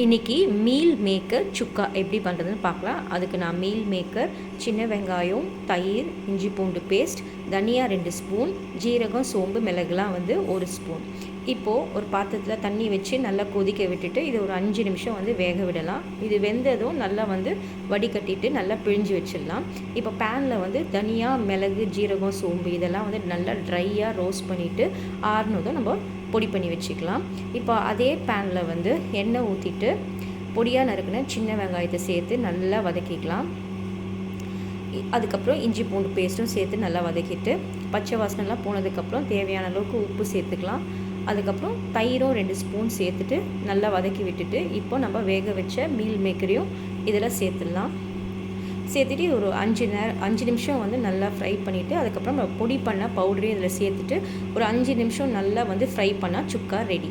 இன்றைக்கி meal maker சுக்கா எப்படி பண்ணுறதுன்னு பார்க்கலாம். அதுக்கு நான் மீல் மேக்கர், சின்ன வெங்காயம், தயிர், இஞ்சி பூண்டு பேஸ்ட், தனியா 2 ஸ்பூன், ஜீரகம், சோம்பு, மிளகுலாம் 1 ஸ்பூன். இப்போது ஒரு பாத்திரத்தில் தண்ணி வச்சு நல்லா கொதிக்க விட்டுட்டு இது ஒரு 5 நிமிஷம் வேக விடலாம். இது வெந்ததும் நல்லா வடிகட்டிட்டு நல்லா பிழிஞ்சு வச்சிடலாம். இப்போ பேனில் தனியா, மிளகு, ஜீரகம், சோம்பு இதெல்லாம் நல்லா ட்ரையாக ரோஸ்ட் பண்ணிவிட்டு ஆறுனதும் நம்ம பொடி பண்ணி வச்சுக்கலாம். இப்போ அதே பேனில் எண்ணெய் ஊற்றிட்டு பொடியாக நறுக்கின சின்ன வெங்காயத்தை சேர்த்து நல்லா வதக்கிக்கலாம். அதுக்கப்புறம் இஞ்சி பூண்டு பேஸ்ட்டும் சேர்த்து நல்லா வதக்கிட்டு பச்சை வாசனைலாம் போனதுக்கப்புறம் தேவையான அளவுக்கு உப்பு சேர்த்துக்கலாம். அதுக்கப்புறம் தயிரும் 2 ஸ்பூன் சேர்த்துட்டு நல்லா வதக்கி விட்டுட்டு இப்போ நம்ம வேக வச்ச மீல் மேக்கரையும் இதில் சேர்த்துடலாம். சேர்த்துட்டு ஒரு 5 நிமிஷம் நல்லா ஃப்ரை பண்ணிவிட்டு அதுக்கப்புறம் நம்ம பொடி பண்ண பவுடரையும் இதில் சேர்த்துட்டு ஒரு 5 நிமிஷம் நல்லா ஃப்ரை பண்ணால் சுக்கா ரெடி.